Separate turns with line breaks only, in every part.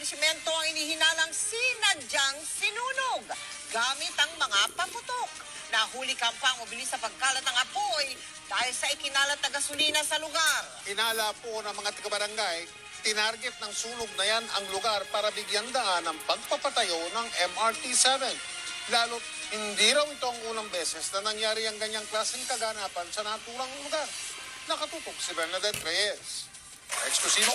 establishmento ang inihinalang sinadyang sinunog gamit ang mga paputok. Nahuli kampang mabilis sa pagkalat ng apoy dahil sa ikinalat na gasolina sa lugar.
Hinala po ng mga taga-barangay, tinarget ng sunog na yan ang lugar para bigyan daan ng pagpapatayo ng MRT-7. Lalo't hindi raw ito ang unang beses na nangyari ang ganyang klaseng kaganapan sa naturang lugar. Nakatutok si Bernadette Reyes. Eksklusibo.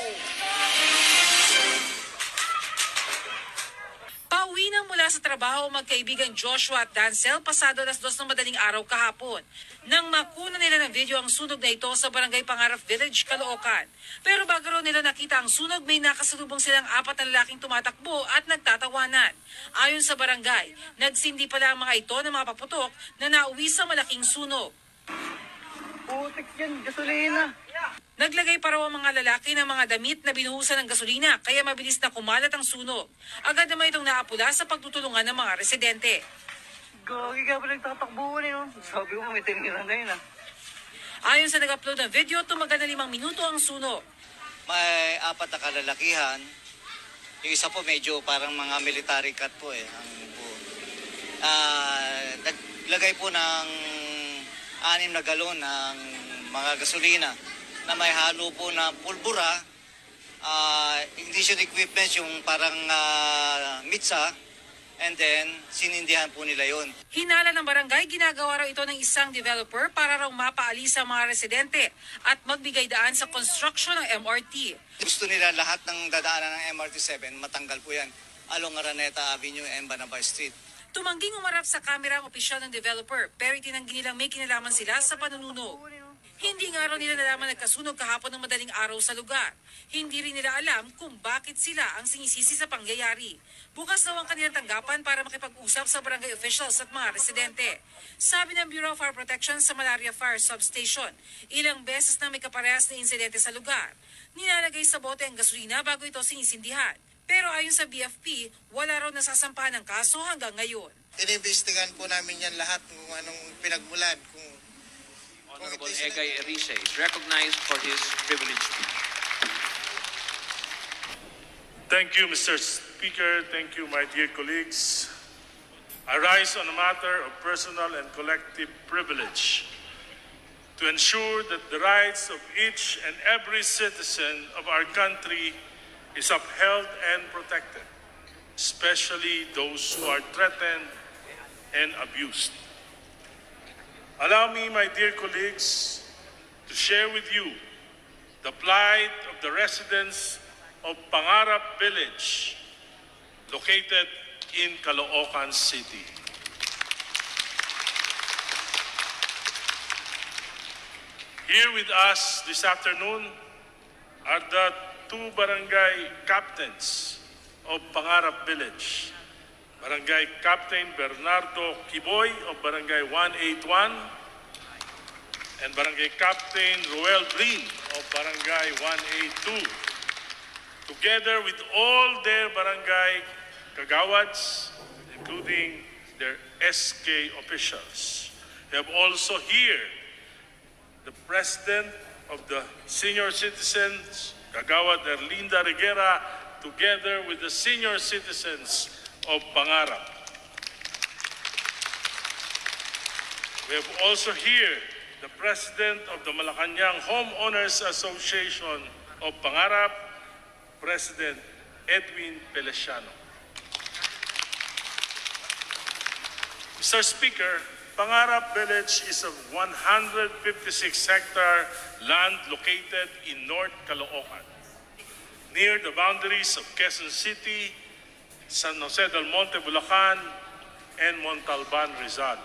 Pauwi nang mula sa trabaho magkaibigan Joshua at Dancel pasado alas 2 ng madaling araw kahapon. Nang makuna nila ng video ang sunog na ito sa barangay Pangarap Village, Caloocan. Pero bago raw nila nakita ang sunog, may nakasalubong silang 4 na lalaking tumatakbo at nagtatawanan. Ayon sa barangay, nagsindi pala ang mga ito ng mga paputok na nauwi sa malaking sunog.
Putik yan, gasolina.
Naglagay pa raw ang mga lalaki ng mga damit na binuhusan ng gasolina kaya mabilis na kumalat ang sunog. Agad naman itong naapula sa pagtutulungan ng mga residente.
Gagi ka pa nagtatakbuhan eh. Sabi ko may tiniran na yun ah.
Ayon sa nag-upload ng video, tumagal na 5 minuto ang sunog.
May 4 na kalalakihan. Yung isa po medyo parang mga military cut po eh. Naglagay po ng 6 na galon ng mga gasolina na may halo po na pulbura, ignition equipment, yung parang mitsa, and then sinindihan po nila yon.
Hinala ng barangay, ginagawa raw ito ng isang developer para raw mapaalis sa mga residente at magbigay daan sa construction ng MRT.
Gusto nila lahat ng dadaanan ng MRT-7, matanggal po yan along Araneta Avenue and Banabay Street.
Tumangging umarap sa kamera ang opisyal ng developer pero itinanggi nilang may kinalaman sila sa panununog. Hindi nga raw nila nalaman nagkasunog kahapon ng madaling araw sa lugar. Hindi rin nila alam kung bakit sila ang sinisisi sa pangyayari. Bukas daw ang kanilang tanggapan para makipag-usap sa barangay officials at mga residente. Sabi ng Bureau of Fire Protection sa Malaria Fire Substation, ilang beses na may kaparehas na insidente sa lugar. Nilalagay sa bote ang gasolina bago ito sinisindihan. Pero ayon sa BFP, wala raw nasasampahan ng kaso hanggang ngayon.
Inimbestigahan po namin yan lahat kung anong pinagmulan.
Honorable Egay Erice is recognized for his privileged speech.
Thank you, Mr. Speaker. Thank you, my dear colleagues. I rise on a matter of personal and collective privilege to ensure that the rights of each and every citizen of our country is upheld and protected, especially those who are threatened and abused. Allow me, my dear colleagues, to share with you the plight of the residents of Pangarap Village, located in Caloocan City. Here with us this afternoon are the 2 barangay captains of Pangarap Village. Barangay Captain Bernardo Kiboy of Barangay 181 and Barangay Captain Ruel Brin of Barangay 182. Together with all their barangay kagawads, including their SK officials. We have also here the President of the Senior Citizens, Kagawad Erlinda Reguera, together with the senior citizens of Pangarap. We have also here the President of the Malacańang Home Owners Association of Pangarap, President Edwin Pelesiano. Mr. Speaker, Pangarap Village is a 156-hectare land located in North Caloocan, near the boundaries of Quezon City, San Jose del Monte, Bulacan, and Montalban, Rizal.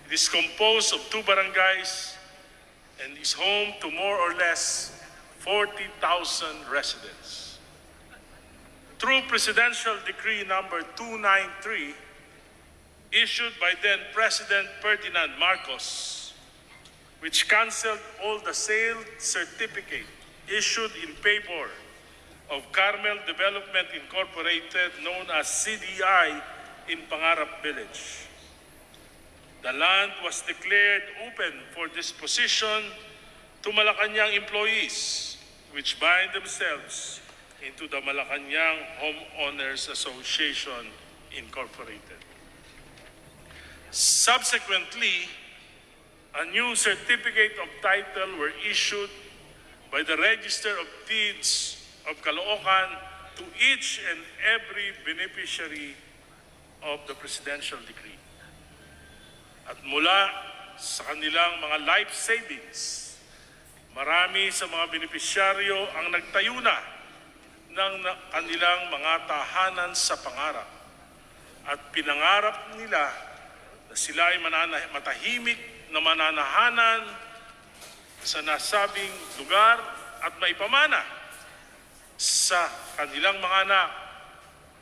It is composed of 2 barangays and is home to more or less 40,000 residents. Through Presidential Decree number 293, issued by then President Ferdinand Marcos, which canceled all the sale certificate issued in favor of Carmel Development Incorporated, known as CDI, in Pangarap Village. The land was declared open for disposition to Malacañang employees, which bind themselves into the Malacańang Home Owners Association, Incorporated. Subsequently, a new certificate of title were issued by the Register of Deeds of Caloocan to each and every beneficiary of the presidential decree. At mula sa kanilang mga life savings, marami sa mga benepisyaryo ang nagtayo na ng kanilang mga tahanan sa pangarap at pinangarap nila na sila ay matahimik na mananahanan sa nasabing lugar at maipamana sa kanilang mga anak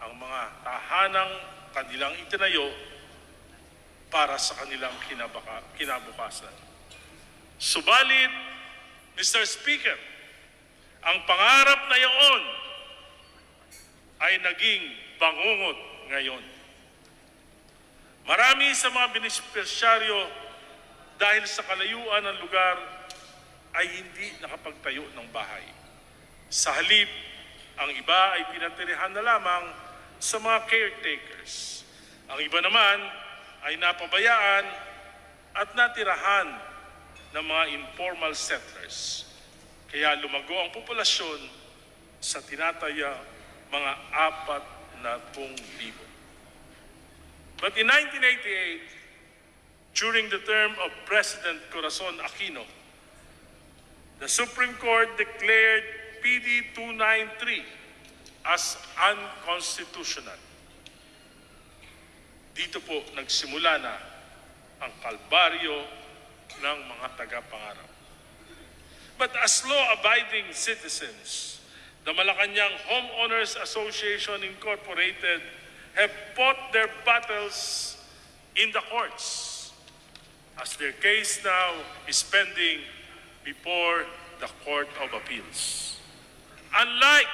ang mga tahanang kanilang itinayo para sa kanilang kinabukasan. Subalit, Mr. Speaker, ang pangarap na iyon ay naging bangungot ngayon. Marami sa mga benepisyaryo dahil sa kalayuan ng lugar ay hindi nakapagtayo ng bahay. Sa halip, ang iba ay pinatirihan na lamang sa mga caretakers. Ang iba naman ay napabayaan at natirahan ng mga informal settlers. Kaya lumago ang populasyon sa tinataya mga 40,000. But in 1988, during the term of President Corazon Aquino, the Supreme Court declared PD 293 as unconstitutional. Dito po nagsimula na ang kalbaryo ng mga taga-pangarap. But as law-abiding citizens, the Malacańang Home Owners Association Incorporated have fought their battles in the courts, as their case now is pending before the Court of Appeals. Unlike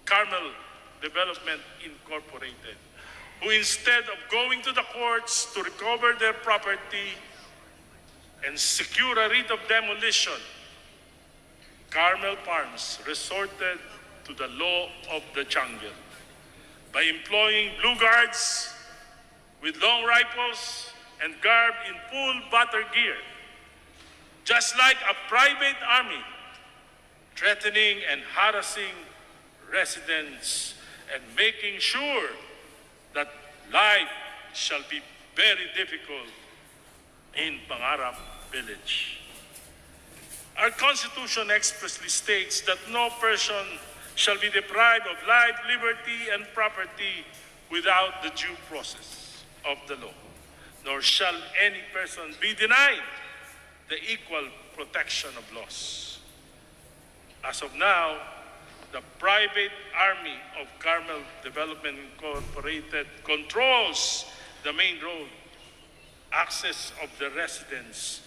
Carmel Development Incorporated, who instead of going to the courts to recover their property and secure a writ of demolition, Carmel Farms resorted to the law of the jungle by employing blue guards with long rifles and garbed in full battle gear, just like a private army, threatening and harassing residents and making sure that life shall be very difficult in Pangarap Village. Our Constitution expressly states that no person shall be deprived of life, liberty, and property without the due process of the law, nor shall any person be denied the equal protection of laws. As of now, the private army of Carmel Development Incorporated controls the main road, access of the residents,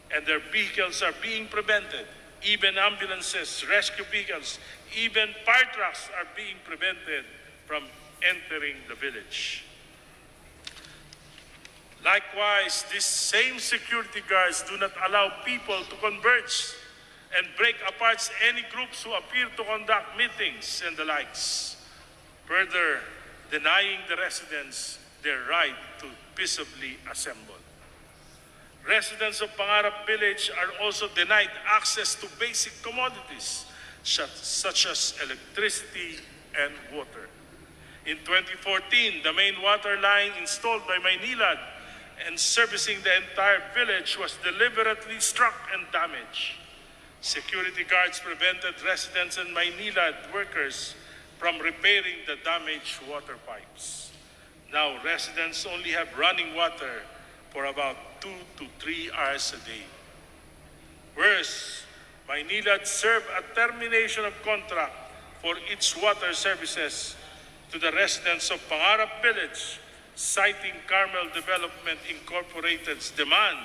and their vehicles are being prevented. Even ambulances, rescue vehicles, even fire trucks are being prevented from entering the village. Likewise, these same security guards do not allow people to converge and break apart any groups who appear to conduct meetings and the likes, further denying the residents their right to peaceably assemble. Residents of Pangarap Village are also denied access to basic commodities such as electricity and water. In 2014, the main water line installed by Maynilad and servicing the entire village was deliberately struck and damaged. Security guards prevented residents and Maynilad workers from repairing the damaged water pipes. Now, residents only have running water for about 2 to 3 hours a day. Worse, Maynilad served a termination of contract for its water services to the residents of Pangarap Village, citing Carmel Development Incorporated's demand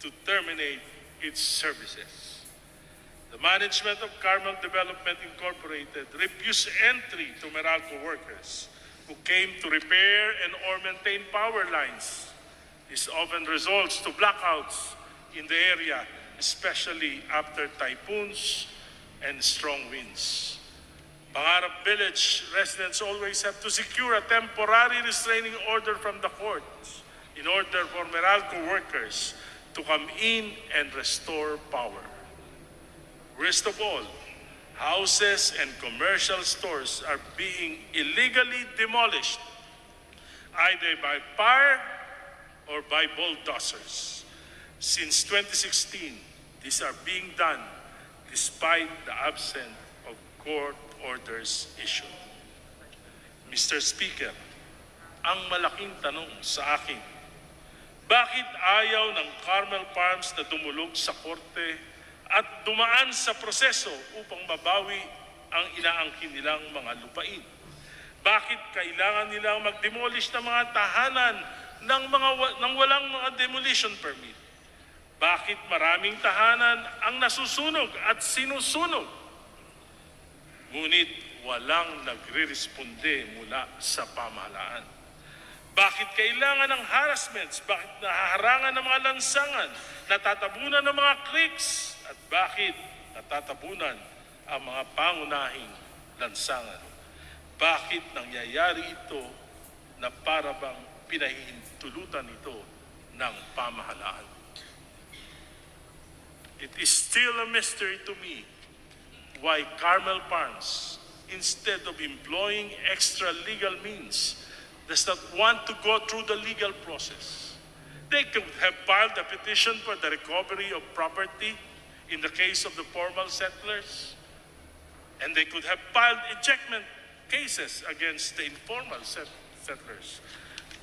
to terminate its services. The management of Carmel Development Incorporated refused entry to Meralco workers who came to repair and or maintain power lines. This often results to blackouts in the area, especially after typhoons, and strong winds. Pangarap Village residents always have to secure a temporary restraining order from the courts in order for Meralco workers to come in and restore power. Worst of all, houses and commercial stores are being illegally demolished, either by fire or by bulldozers. Since 2016, these are being done despite the absence of court orders issued. Mr. Speaker, ang malaking tanong sa akin, bakit ayaw ng Carmel Farms na dumulog sa korte at dumaan sa proseso upang mabawi ang inaangkin nilang mga lupain? Bakit kailangan nilang mag-demolish ng mga tahanan ng walang mga demolition permit? Bakit maraming tahanan ang nasusunog at sinusunog? Ngunit walang nagre-responde mula sa pamahalaan. Bakit kailangan ng harassments? Bakit nahaharangan ng mga lansangan? Natatabunan ng mga cliques? At bakit natatabunan ang mga pangunahing lansangan? Bakit nangyayari ito na para bang pinahihintulutan ito ng pamahalaan? It is still a mystery to me why Carmel Farms, instead of employing extra legal means, does not want to go through the legal process. They could have filed a petition for the recovery of property in the case of the formal settlers, and they could have filed ejectment cases against the informal settlers.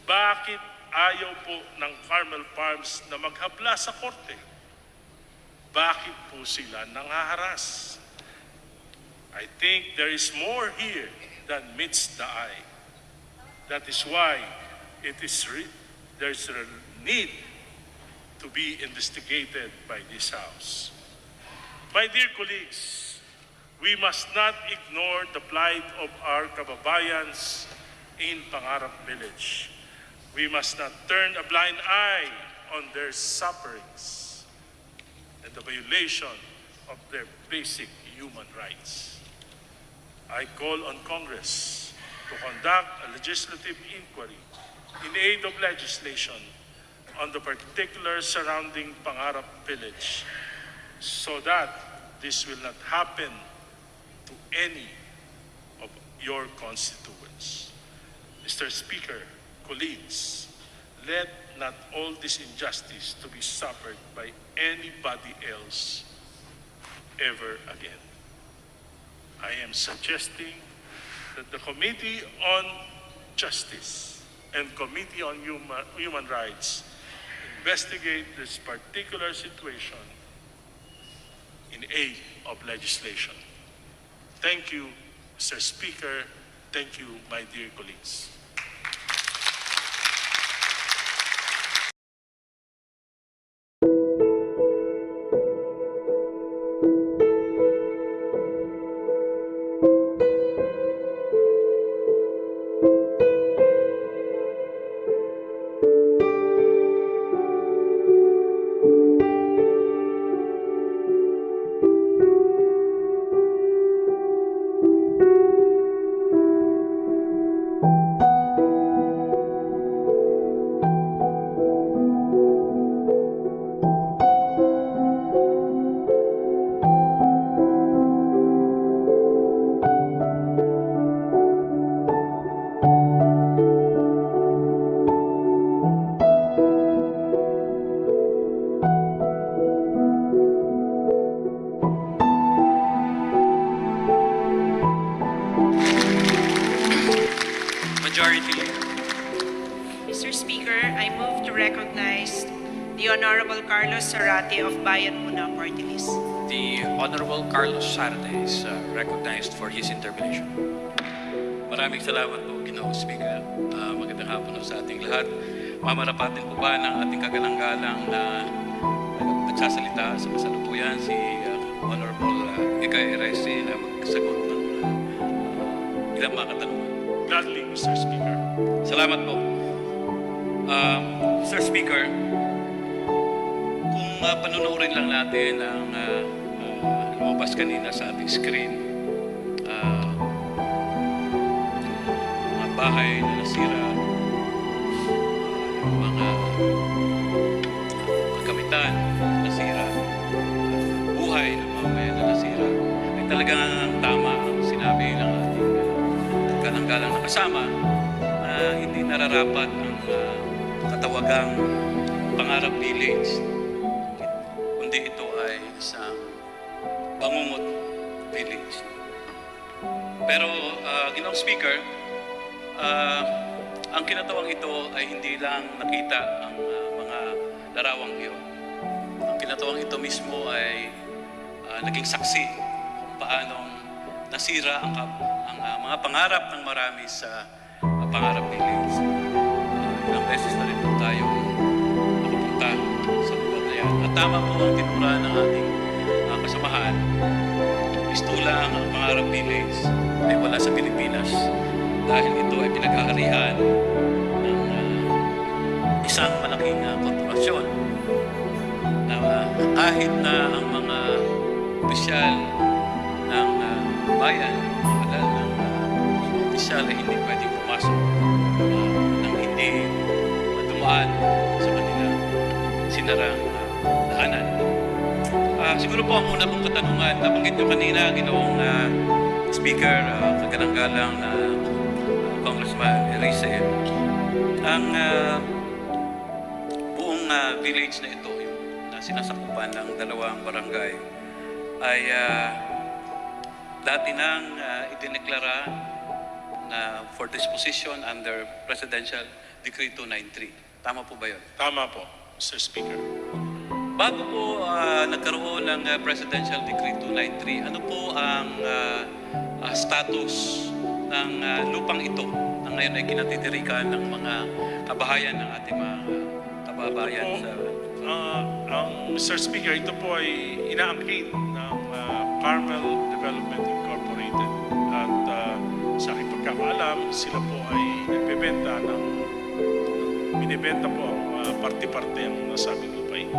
Bakit ayaw po ng Carmel Farms na maghabla sa korte? Bakit po sila nanghaharas? I think there is more here than meets the eye. That is why there's a need to be investigated by this House. My dear colleagues, we must not ignore the plight of our kababayans in Pangarap Village. We must not turn a blind eye on their sufferings and the violation of their basic human rights. I call on Congress to conduct a legislative inquiry in aid of legislation on the particulars surrounding Pangarap Village so that this will not happen to any of your constituents. Mr. Speaker, colleagues, let not all this injustice to be suffered by anybody else ever again. I am suggesting that the Committee on Justice and Committee on Human Rights investigate this particular situation in aid of legislation. Thank you, Mr. Speaker. Thank you, my dear colleagues.
Majority Leader.
Mr. Speaker, I move to recognize the Honorable Carlos Zarate of Bayan Muna, Party List.
The Honorable Carlos Zarate is recognized for his interpellation.
Maraming salamat po, Ginoong Speaker. Magandang hapon po sa ating lahat. Mamarapatin po ba ng ating kagalang-galang na nagsasalita sa kasalukuyan si Honorable Egay Erice na magsagot ng ilang mga katanungan.
Gladly, Mr. Speaker.
Salamat po. Mr. Speaker, kung panunuorin lang natin ang lumabas kanina sa ating screen. Mga bahay na nasira, yung mga kagamitan na nasira, buhay ng mga bayan na nasira. Ay talagang tama ang sinabi ng ating kalanggalang nakasama na hindi nararapat ang katawagang Pangarap Village, kundi ito ay isang bangungot village. Pero, Ginoong Speaker, ang kinatawang ito ay hindi lang nakita ang mga larawang iyon. Ang kinatawang ito mismo ay naging saksi kung paanong nasira ang mga pangarap ng marami sa Pangarap Village. Ilang beses na rin po tayong nakapunta sa lugar na yan. At tama po ang tinura ng ating kasamahan. Isto lang ang Pangarap Village ay wala sa Pilipinas dahil ito ay pinag-aarihan ng isang malaking korporasyon na kahit na ang mga opisyal ng bayan, mga ng opisyal ay hindi pwedeng pumasok nang hindi dumaan sa kanila sinarang daanan. Siguro po ang una kong katanungan, nabanggit nyo kanina, Ginoong Speaker, kagalang-galang na Congressman Erice, ang buong village na ito, yung na sinasakupan ng dalawang barangay, ay dati nang idineklara na for disposition under Presidential Decree 293. Tama po ba yun?
Tama po, Mr. Speaker.
Bago po nagkaroon ng Presidential Decree 293, ano po ang status ng lupang ito na ngayon ay kinatitirikan ng mga kabahayan ng ating mga kababayan sa...
Mr. Speaker, ito po ay inaangkin ng Carmel Development Incorporated at sa aking pagkakaalam, sila po ay binibenta po ang parte-parte ang nasabing lupain.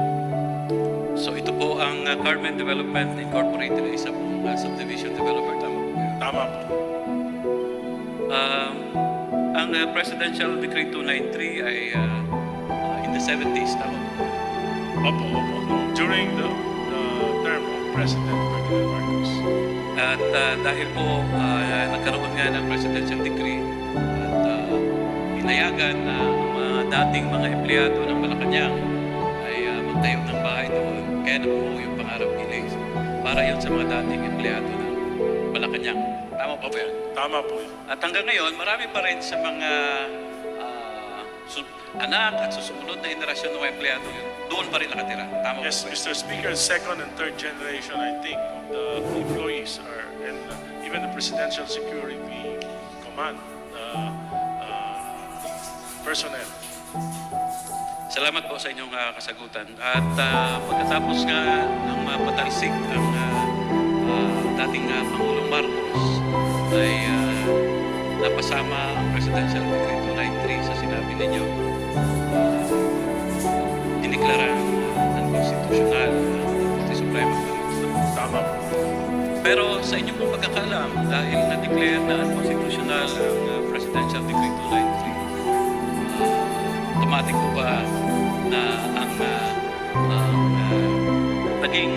So ito po ang Carmel Development Incorporated ay isa pong subdivision developer, tama po ba yun?
Tama po.
Ang Presidential Decree 293 ay in the 70s, tama po?
Opo. During the term of President Ferdinand Marcos.
At dahil po nagkaroon nga ng Presidential Decree at inayagan na ang mga dating mga empleyado ng Malacañang ay magtayo ng bahay doon, kaya nabuo yung Pangarap Village para yun sa mga dating empleyado ng Malacañang. Tama po ba yan?
Tama po yun.
At hanggang ngayon, marami pa rin sa mga anak at susunod na henerasyon ng mga empleyado yun, doon pa rin nakatira. Tama
Yes,
po ba?
Mr. Speaker, second and third generation, I think, of the employees are, and even the Presidential Security Command personnel.
Salamat po sa inyong kasagutan. At pagkatapos nga ng mapatalsik ang dating Pangulong Marcos ay napasama ang Presidential Decree 293 sa sinabi ninyo. Diniklara unconstitutional ng Korte Suprema.
Tama po.
Pero sa inyong pong pagkakalam, dahil na-declare na unconstitutional ang Presidential Decree 293, automatic po ba na ang naging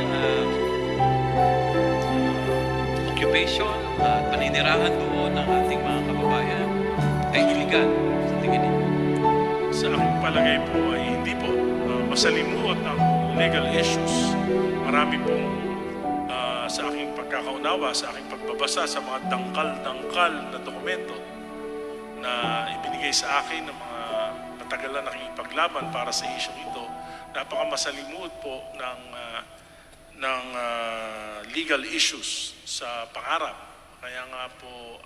occupation at paninirahan doon ng ating mga kababayan ay iligal sa tingin ninyo?
Sa aking palagay po ay hindi po. Masalimuot ang legal issues. Marami pong sa aking pagkakaunawa, sa aking pagbabasa sa mga dangkal-dangkal na dokumento na ibinigay sa akin ng mga matagal na nakikipaglaban para sa isyong ito, napakamasalimuot po ng legal issues sa pangarap. Kaya nga po,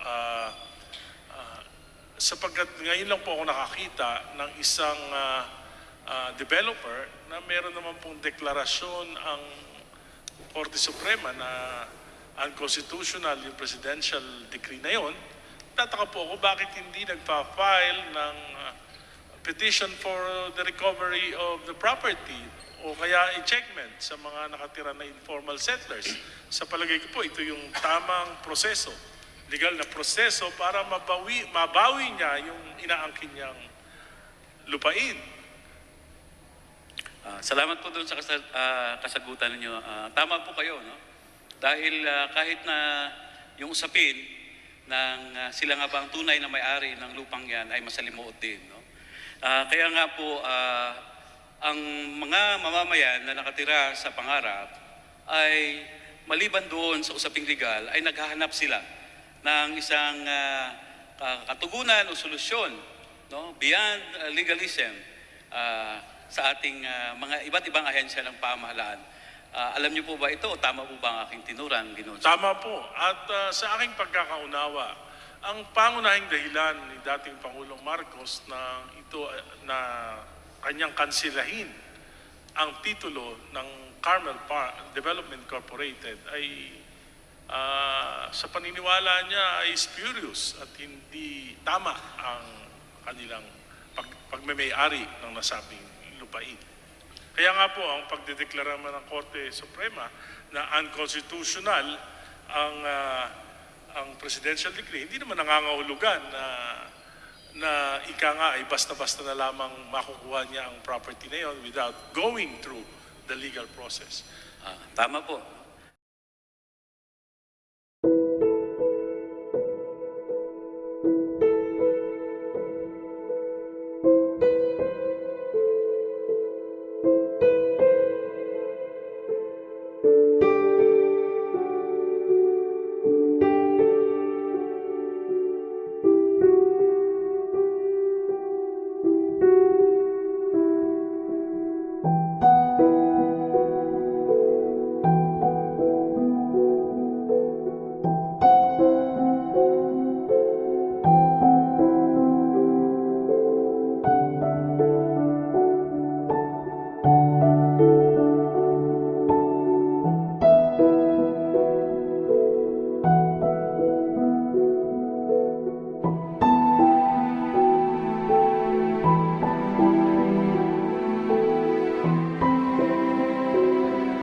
sapagkat ngayon lang po ako nakakita ng isang developer na meron naman pong deklarasyon ang Korte Suprema na unconstitutional yung presidential decree na yon. Tataka po ako bakit hindi nagpa-file ng petition for the recovery of the property o kaya i-checkmate sa mga nakatira na informal settlers. Sa palagay ko po, ito yung tamang proseso, legal na proseso para mabawi niya yung inaangkin niyang lupain.
Salamat po doon sa kasagutan ninyo. Tama po kayo, no? Dahil kahit na yung usapin ng sila nga ba ang tunay na may-ari ng lupang yan ay masalimuot din, no? Kaya nga po, ang mga mamamayan na nakatira sa Pangarap ay maliban doon sa usaping legal ay naghahanap sila ng isang katugunan o solusyon, no? Beyond legalism sa ating mga iba't ibang ahensya ng pamahalaan. Alam niyo po ba ito o tama po ba ang aking tinuran, Ginoon?
Tama po. At sa aking pagkakaunawa, ang pangunahing dahilan ni dating Pangulong Marcos na ito na kanyang kansilahin ang titulo ng Carmel Development Incorporated ay sa paniniwala niya ay spurious at hindi tama ang kanilang pagmamay-ari ng nasabing lupain. Kaya nga po ang pagdedeklara ng Korte Suprema na unconstitutional ang presidential decree, hindi naman nangangahulugan na ika nga ay basta-basta na lamang makukuha niya ang property na yon without going through the legal process.
Tama po.